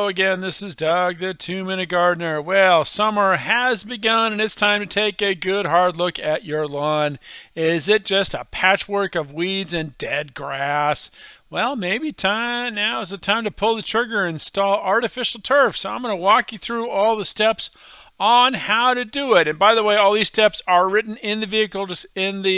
Hello again, this is Doug, the 2-Minute Gardener. Well, summer has begun and it's time to take a good hard look at your lawn. Is it just a patchwork of weeds and dead grass? Well, maybe now is the time to pull the trigger and install artificial turf. So I'm going to walk you through all the steps on how to do it. And by the way, all these steps are written in the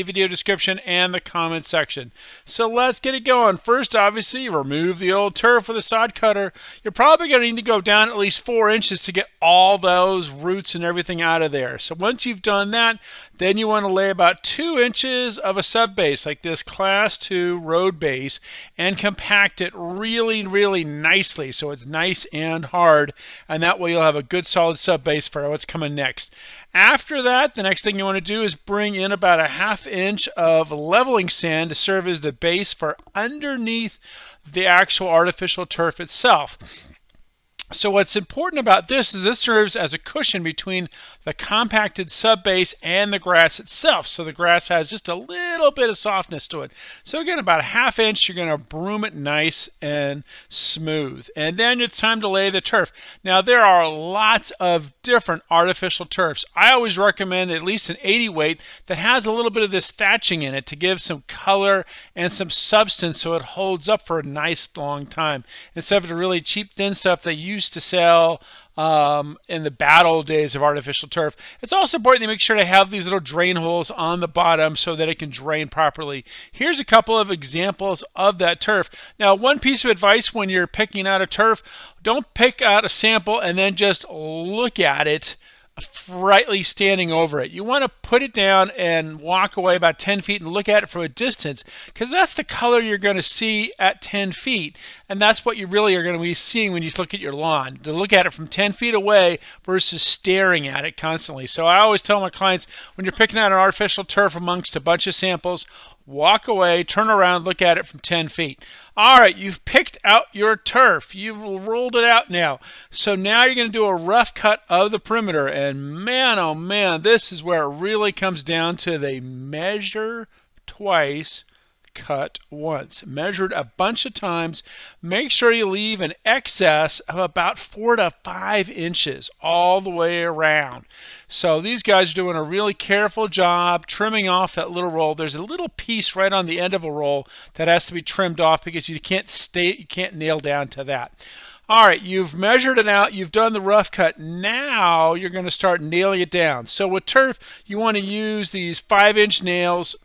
video description and the comment section. So let's get it going. First, obviously, remove the old turf with a sod cutter. You're probably going to need to go down at least 4 inches to get all those roots and everything out of there. So once you've done that, then you want to lay about 2 inches of a sub base like this class 2 road base and compact it really, really nicely so it's nice and hard, and that way you'll have a good solid sub base for what's coming next. After that, the next thing you want to do is bring in about a 1/2 inch of leveling sand to serve as the base for underneath the actual artificial turf itself. So what's important about this is this serves as a cushion between the compacted subbase and the grass itself. So the grass has just a little bit of softness to it. So again, about a 1/2 inch, you're going to broom it nice and smooth. And then it's time to lay the turf. Now there are lots of different artificial turfs. I always recommend at least an 80 weight that has a little bit of this thatching in it to give some color and some substance so it holds up for a nice long time. Instead of the really cheap thin stuff they used to sell in the bad old days of artificial turf. It's also important to make sure to have these little drain holes on the bottom so that it can drain properly. Here's a couple of examples of that turf. Now, one piece of advice when you're picking out a turf, don't pick out a sample and then just look at it rightly standing over it. You want to put it down and walk away about 10 feet and look at it from a distance, because that's the color you're going to see at 10 feet. And that's what you really are going to be seeing when you look at your lawn, to look at it from 10 feet away versus staring at it constantly. So I always tell my clients, when you're picking out an artificial turf amongst a bunch of samples, walk away, turn around, look at it from 10 feet. All right, you've picked out your turf. You've rolled it out now. So now you're going to do a rough cut of the perimeter. And man, oh man, this is where it really comes down to the measure twice, cut once. Measured a bunch of times. Make sure you leave an excess of about 4 to 5 inches all the way around. So these guys are doing a really careful job trimming off that little roll. There's a little piece right on the end of a roll that has to be trimmed off because you can't nail down to that. All right, you've measured it out, you've done the rough cut. Now you're going to start nailing it down. So with turf, you want to use these 5-inch nails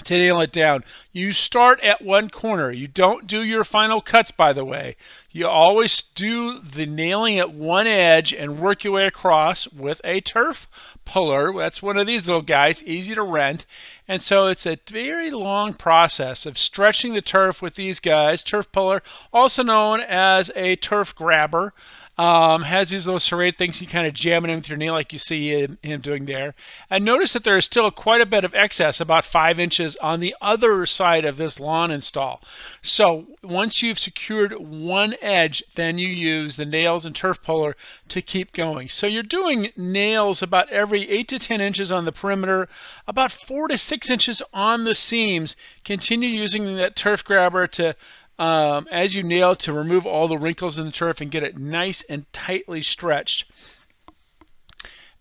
to nail it down. You start at one corner. You don't do your final cuts, by the way. You always do the nailing at one edge and work your way across with a turf puller. That's one of these little guys, easy to rent. And so it's a very long process of stretching the turf with these guys. Turf puller, also known as a turf grabber. Has these little serrated things you kind of jam it in with your nail like you see him doing there. And notice that there is still quite a bit of excess, about 5 inches on the other side of this lawn install. So once you've secured one edge, then you use the nails and turf puller to keep going. So you're doing nails about every 8 to 10 inches on the perimeter, about 4 to 6 inches on the seams. Continue using that turf grabber to as you nail to remove all the wrinkles in the turf and get it nice and tightly stretched.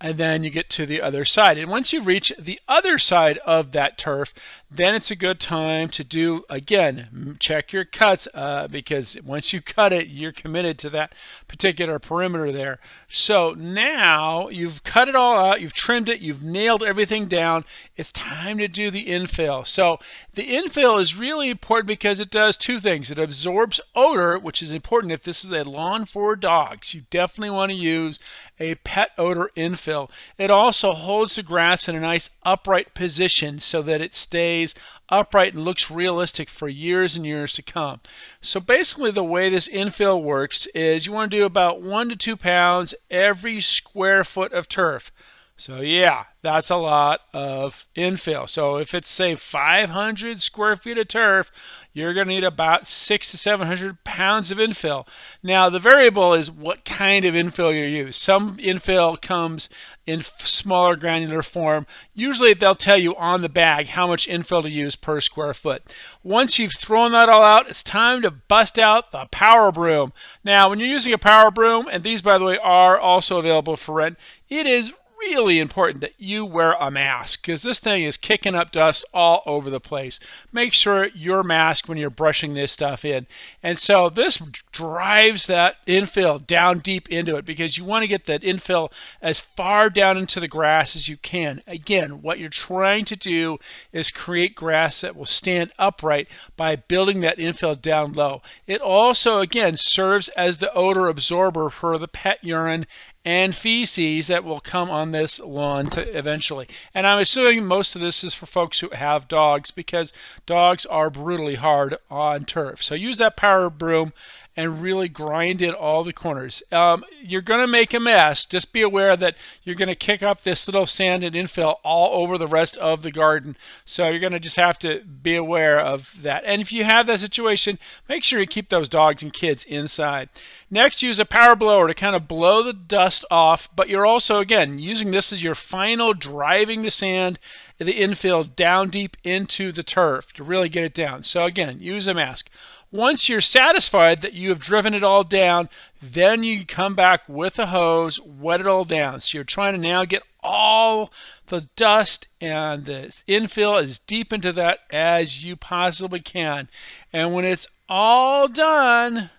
And then you get to the other side. And once you reach the other side of that turf, then it's a good time to do, again, check your cuts because once you cut it, you're committed to that particular perimeter there. So now you've cut it all out, you've trimmed it, you've nailed everything down. It's time to do the infill. So the infill is really important because it does two things. It absorbs odor, which is important if this is a lawn for dogs. You definitely want to use a pet odor infill. It also holds the grass in a nice upright position so that it stays upright and looks realistic for years and years to come. So basically the way this infill works is you want to do about 1 to 2 pounds every square foot of turf. So yeah, that's a lot of infill. So if it's say 500 square feet of turf, you're going to need about 600 to 700 pounds of infill. Now the variable is what kind of infill you use. Some infill comes in smaller granular form. Usually they'll tell you on the bag how much infill to use per square foot. Once you've thrown that all out, it's time to bust out the power broom. Now when you're using a power broom, and these by the way are also available for rent, it is really important that you wear a mask because this thing is kicking up dust all over the place. Make sure your mask when you're brushing this stuff in. And so this drives that infill down deep into it because you want to get that infill as far down into the grass as you can. Again, what you're trying to do is create grass that will stand upright by building that infill down low. It also, again, serves as the odor absorber for the pet urine and feces that will come on this lawn eventually. And I'm assuming most of this is for folks who have dogs because dogs are brutally hard on turf. So use that power broom and really grind in all the corners. You're going to make a mess. Just be aware that you're going to kick up this little sand and infill all over the rest of the garden. So you're going to just have to be aware of that. And if you have that situation, make sure you keep those dogs and kids inside. Next, use a power blower to kind of blow the dust off, but you're also, again, using this as your final driving the sand, the infill down deep into the turf to really get it down. So again, use a mask. Once you're satisfied that you have driven it all down, then you come back with a hose, wet it all down. So you're trying to now get all the dust and the infill as deep into that as you possibly can. And when it's all done,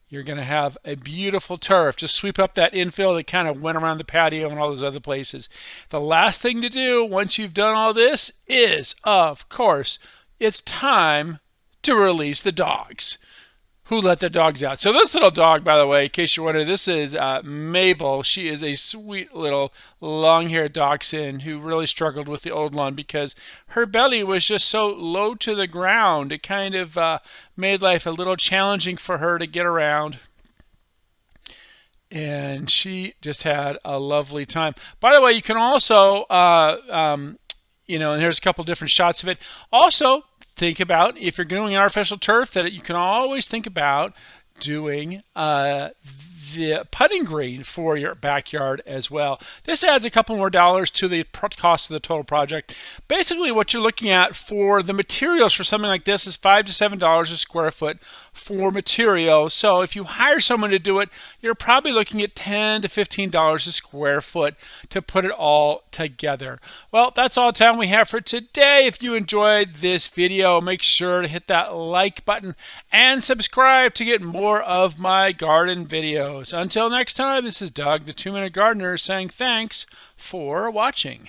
you're going to have a beautiful turf. Just sweep up that infill that kind of went around the patio and all those other places. The last thing to do once you've done all this is, of course, it's time to release the dogs. Who let the dogs out? So this little dog, by the way, in case you're wondering, this is Mabel. She is a sweet little long-haired dachshund who really struggled with the old lawn because her belly was just so low to the ground. It kind of made life a little challenging for her to get around. And she just had a lovely time. By the way, you can also, and here's a couple different shots of it. Also, think about if you're doing artificial turf that you can always think about doing the putting green for your backyard as well. This adds a couple more dollars to the cost of the total project. Basically what you're looking at for the materials for something like this is $5 to $7 a square foot for materials. So if you hire someone to do it, you're probably looking at $10 to $15 a square foot to put it all together. Well, that's all the time we have for today. If you enjoyed this video, make sure to hit that like button and subscribe to get more of my garden videos. Until next time, this is Doug, the 2-Minute Gardener, saying thanks for watching.